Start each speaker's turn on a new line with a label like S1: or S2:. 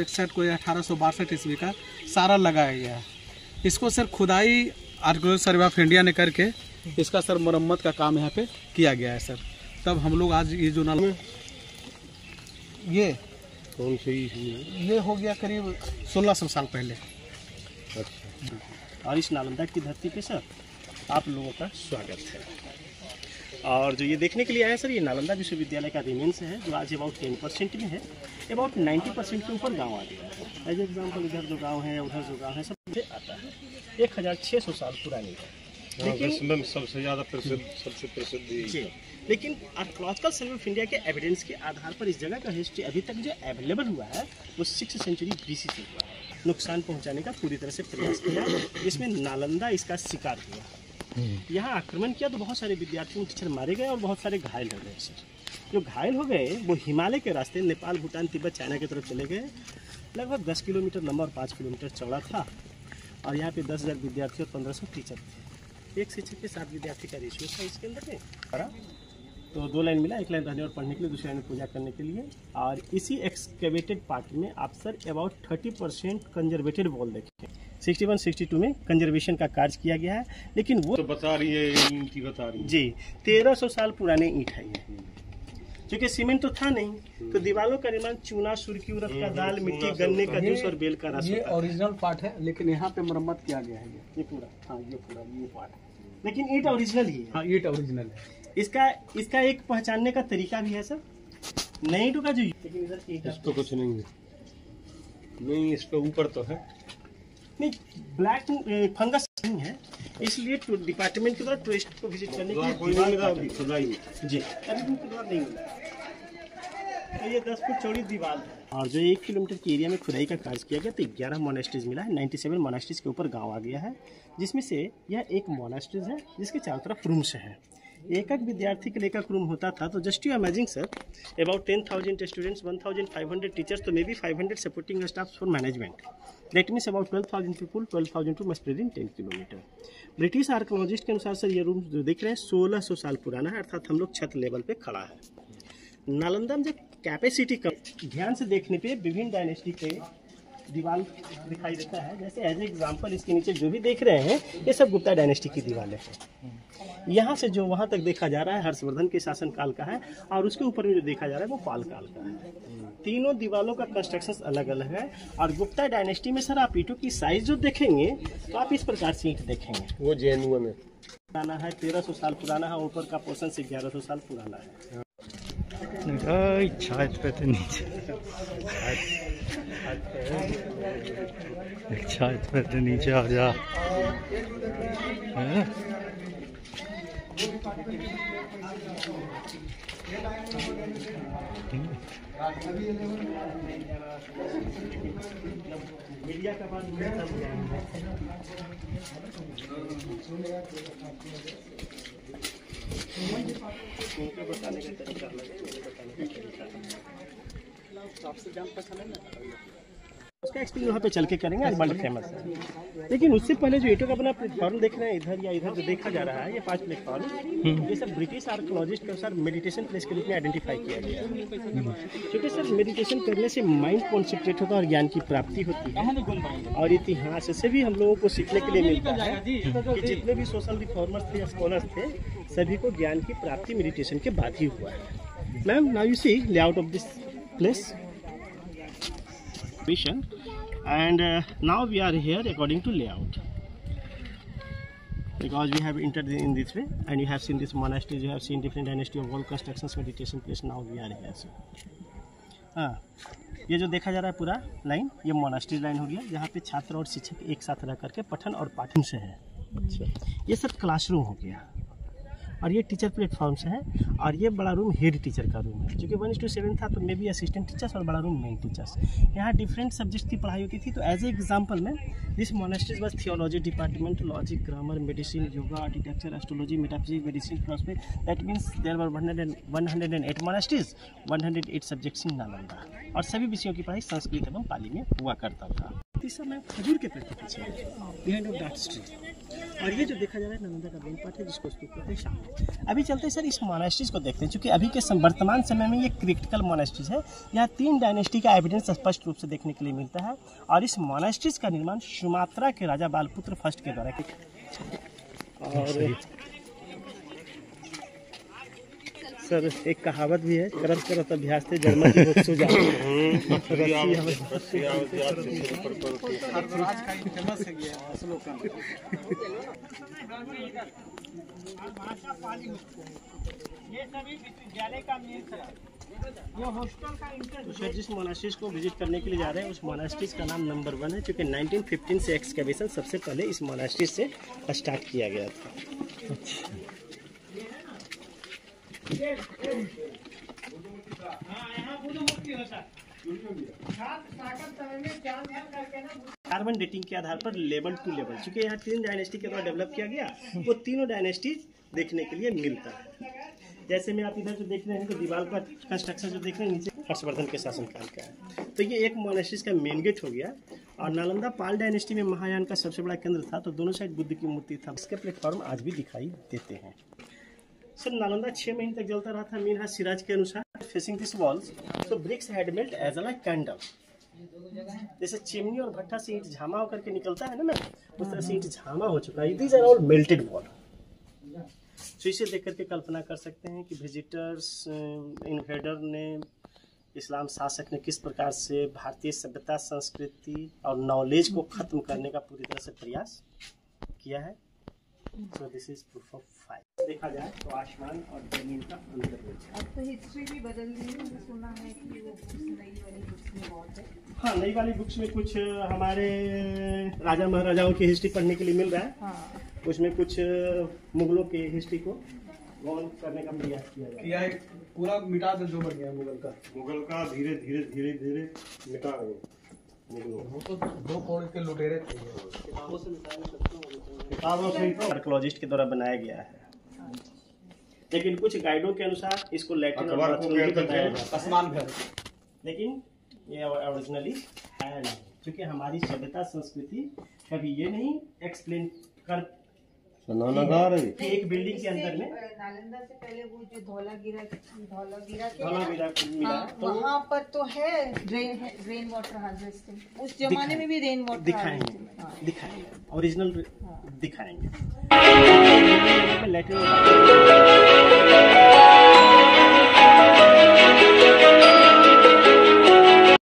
S1: 61 कोई 1862 ईस्वी का सारा लगाया गया है। इसको सर खुदाई आर्कियोलॉजिकल सर्वे ऑफ इंडिया ने करके इसका सर मरम्मत का काम यहाँ पे किया गया है सर। तब हम लोग आज ये जो नाला ये
S2: कौन सी
S1: ये हो गया करीब 1600 साल पहले।
S3: और इस नालंदा की धरती पे सर आप लोगों का स्वागत है। और जो ये देखने के लिए आए सर, ये नालंदा विश्वविद्यालय का रिमेंस है जो आज अबाउट 10% में है। अबाउट 90% के ऊपर गांव आ गया है। एज एग्जाम्पल इधर जो गांव है उधर जो गांव है सब मुझे आता है। 1600 साल पुरानी है। लेकिन
S2: सबसे ज़्यादा प्रसिद्ध सबसे प्रसिद्ध
S3: जी, लेकिन आर्कियोलॉजिकल सर्वे ऑफ इंडिया के एविडेंस के आधार पर इस जगह का हिस्ट्री अभी तक जो अवेलेबल हुआ है वो 6th सेंचुरी BC से हुआ है। नुकसान पहुंचाने का पूरी तरह से प्रयास किया, जिसमें नालंदा इसका शिकार हुआ। यहाँ आक्रमण किया तो बहुत सारे विद्यार्थियों टीचर मारे गए और बहुत सारे घायल हो गए सर। जो घायल हो गए वो हिमालय के रास्ते नेपाल, भूटान, तिब्बत, चाइना की तरफ चले गए। लगभग 10 किलोमीटर लंबा और 5 किलोमीटर चौड़ा था। और यहाँ पे 10,000 विद्यार्थी और 1500 टीचर थे। एक शिक्षक के 7 विद्यार्थी का रेशियो था इसके अंदर में। तो 2 लाइन मिला, 1 लाइन रहने और पढ़ने के लिए, दूसरी लाइन पूजा करने के लिए। और इसी एक्सकेवेटेड पार्ट में आप सर अबाउट 30% कंजर्वेटेड वॉल देखें। 61-62 में कंजर्वेशन का कार्य किया गया है। लेकिन वो
S2: तो बता रही है ईंट बता रही है
S3: जी 1300 साल पुराने ईंट है ये। क्योंकि सीमेंट तो था नहीं, तो दीवारों का निर्माण चूना, सुर्खी, उड़द का दाल, मिट्टी, गन्ने का जूस और बेल का रस।
S1: ये ओरिजिनल पार्ट है, लेकिन यहाँ पे मरम्मत किया गया है।
S3: ये पूरा, हाँ ये पूरा ये पार्ट, लेकिन ईंट ओरिजिनल ही है।
S1: हाँ ईंट ओरिजिनल है।
S3: इसका एक पहचानने का तरीका भी है सर। नई ईंटों का जो, लेकिन इधर की
S2: इस पे कुछ नहीं है। नहीं, इस पे ऊपर तो है
S3: नहीं, ब्लैक फंगस नहीं है, इसलिए डिपार्टमेंट के द्वारा टूरिस्ट को विजिट करने के लिए
S2: खुदाई
S3: जी अभी भी खुदाई नहीं मिला। तो ये 10 फुट चौड़ी दीवार है। और जो 1 किलोमीटर के एरिया में खुदाई का कार्य किया गया तो 11 मोनेस्ट्रीज मिला है। 97 मोनेस्ट्रीज के ऊपर गांव आ गया है, जिसमें से यह एक मोनेस्ट्रीज है जिसके चारों तरफ रूम्स हैं। एक विद्यार्थी के लिए एक रूम होता था। तो just you imagine sir, about 10,000 students, 1,500 teachers, तो may be 500 supporting staff for management. That means about 12,000 people, 12,000 to must spread in 10 kilometre. British archaeologist के अनुसार सर ये रूम जो देख रहे हैं 1600 साल पुराना है, अर्थात हम लोग छत लेवल पे खड़ा है। नालंदा में जब कैपेसिटी कम, ध्यान से देखने पे विभिन्न डायनेस्टी के दीवार दिखाई देता है। जैसे एज एग्जाम्पल इसके नीचे जो भी देख रहे हैं ये सब गुप्ता डायनेस्टी की दीवारें हैं। यहाँ से जो वहाँ तक देखा जा रहा है हर्षवर्धन के शासन काल का है, और उसके ऊपर में जो देखा जा रहा है वो पाल काल का है। तीनों दीवारों का कंस्ट्रक्शन अलग अलग है। और गुप्ता डायनेस्टी में सर आप ईंटों की साइज जो देखेंगे तो आप इस प्रकार से ईंट देखेंगे।
S2: वो जेनुइन है,
S3: पुराना है, 1300 साल पुराना है। ऊपर का पोर्शन से 1100 साल पुराना है।
S4: छत पे तो नीचे, छत पे तो नीचे आ जा।
S3: मीडिया का बाद बताने का तरीका आपसे जान पहचान है, उसका एक्सपीरियंस वहाँ पे चल के करेंगे। आज वर्ल्ड फेमस है। लेकिन उससे पहले जो ईंटों का अपना प्लेटफॉर्म देख रहे हैं इधर या इधर जो देखा जा रहा है, ये 5 प्लेटफॉर्म, ये सब ब्रिटिश आर्कियोलॉजिस्ट के अनुसार मेडिटेशन प्लेस के रूप में आइडेंटिफाई किया गया है। क्योंकि सर मेडिटेशन करने से माइंड कॉन्सेंट्रेट होता है और ज्ञान की प्राप्ति होती है। और इतिहास से भी हम लोगों को सीखने के लिए मिलता है कि जितने भी सोशल रिफॉर्मर्स थे या स्कॉलर्स थे, सभी को ज्ञान की प्राप्ति मेडिटेशन के बाद ही हुआ है। Ma'am, now you see layout of this place and now we are here according to layout, because we have entered in this way and you have seen this monastery, you have seen different dynasty of wall constructions, meditation place. Now we are here sir। ये जो देखा जा रहा है पूरा line, ये monastery line हो गया, जहाँ पे छात्र और शिक्षक एक साथ रह करके पठन और पाठन से है। अच्छा, ये सब क्लासरूम हो गया। और ये टीचर प्लेटफॉर्म्स है। और ये बड़ा रूम हेड टीचर का रूम है, क्योंकि 1:7 था तो मे बी असिस्टेंट टीचर्स, और बड़ा रूम मेन टीचर्स। यहाँ डिफरेंट सब्जेक्ट की पढ़ाई होती थी। तो एज ए एग्जाम्पल में this monasteries was theology department, logic, grammar, medicine, yoga, architecture, astrology, metaphysics, medicine, philosophy. That means there were 108 monasteries, 108 subjects in Nalanda. और सभी विषयों की पढ़ाई संस्कृत एवं पाली में हुआ करता था। तीसरा मैं खजूर के पेड़ के पीछे बिहाइंड ऑफ दैट ट्री। और ये जो देखा जा रहा है नालंदा का मेन पार्ट है, जिसको स्तूप कहते हैं सामने। अभी चलते हैं सर इस मोनास्ट्रीज को देखते हैं, क्योंकि अभी के वर्तमान समय में ये क्रिटिकल मोनास्ट्रीज है। यहाँ 3 डायनेस्टी का एविडेंस स्पष्ट रूप से देखने के लिए मिलता है। और इस मोनास्ट्रीज का निर्माण सुमात्रा के राजा बालपुत्र फर्स्ट के द्वारा किया। और सर एक कहावत भी है, करत करत अभ्यास से जन्म की होत सो जाए।
S1: फेमस है ये स्लोगन।
S3: ये सभी विश्वविद्यालय का मेन है, ये हॉस्टल का इंटर। सर जिस मोनास्ट्रीज को विजिट करने के लिए जा रहे हैं उस मोनास्ट्रीज का नाम नंबर 1 है, क्योंकि 1915 से एक्सकैवेशन सबसे पहले इस मोनास्ट्रीज से स्टार्ट किया गया था। कार्बन डेटिंग के आधार पर लेवल टू लेवल, चूंकि यहाँ 3 डायनेस्टी के द्वारा डेवलप किया गया, वो तीनों डायनेस्टी देखने के लिए मिलता है। जैसे में आप इधर जो देख रहे हैं, तो दीवार का कंस्ट्रक्शन जो देख रहे हैं नीचे हर्षवर्धन के शासनकाल का है। तो ये एक मोनास्ट्रीज का मेन गेट हो गया। और नालंदा पाल डायनेस्टी में महायान का सबसे बड़ा केंद्र था, तो दोनों साइड बुद्ध की मूर्ति था। इसके प्लेटफॉर्म आज भी दिखाई देते हैं। सर नालंदा 6 महीने तक जलता रहा था मीनहाज सिराज के अनुसार। Facing this walls so bricks had melt as a candle. जैसे चिमनी और भट्ठा से ईंट झामा होकर के निकलता है ना मैम, उस तरह से ईंट झामा हो चुका है। These are all melted wall. तो इसे देख करके कल्पना कर सकते हैं कि विजिटर्स इन्वेडर ने, इस्लाम शासक ने किस प्रकार से भारतीय सभ्यता, संस्कृति और नॉलेज को खत्म करने का पूरी तरह से प्रयास किया है। So this is proof of 5। देखा जाए तो आसमान और जमीन का अंतर है।
S5: अब तो हिस्ट्री भी बदल गई है, मैंने सुना है कि वो नई वाली बुक्स में बहुत है।
S3: हाँ, नई वाली बुक्स में कुछ हमारे राजा महाराजाओं की हिस्ट्री पढ़ने के लिए मिल रहा है।
S5: हाँ।
S3: उसमें कुछ मुगलों की हिस्ट्री को गौन करने का प्रयास किया गया
S1: है। पूरा मिटा दे जो बन गया मुगल का
S2: धीरे धीरे धीरे धीरे मिटा रहे हैं।
S1: वो तो 2 करोड़ के लुटेरे थे।
S3: आर्कियोलॉजिस्ट के द्वारा बनाया गया है, लेकिन कुछ गाइडों के अनुसार इसको लैटिन और बाथरूम भी बताया जाता है।
S1: आसमान घर,
S3: लेकिन ये ओरिजिनली है नहीं, क्योंकि हमारी सभ्यता संस्कृति कभी ये नहीं एक्सप्लेन कर कि एक बिल्डिंग के अंदर में
S5: नालंदा से पहले वो जो धौलागिरा
S3: मिला, तो
S5: वहाँ पर तो है रेन वाटर हार्वेस्टिंग। उस जमाने में भी रेन वाटर
S3: दिखाएंगे ओरिजिनल दिखाएंगे।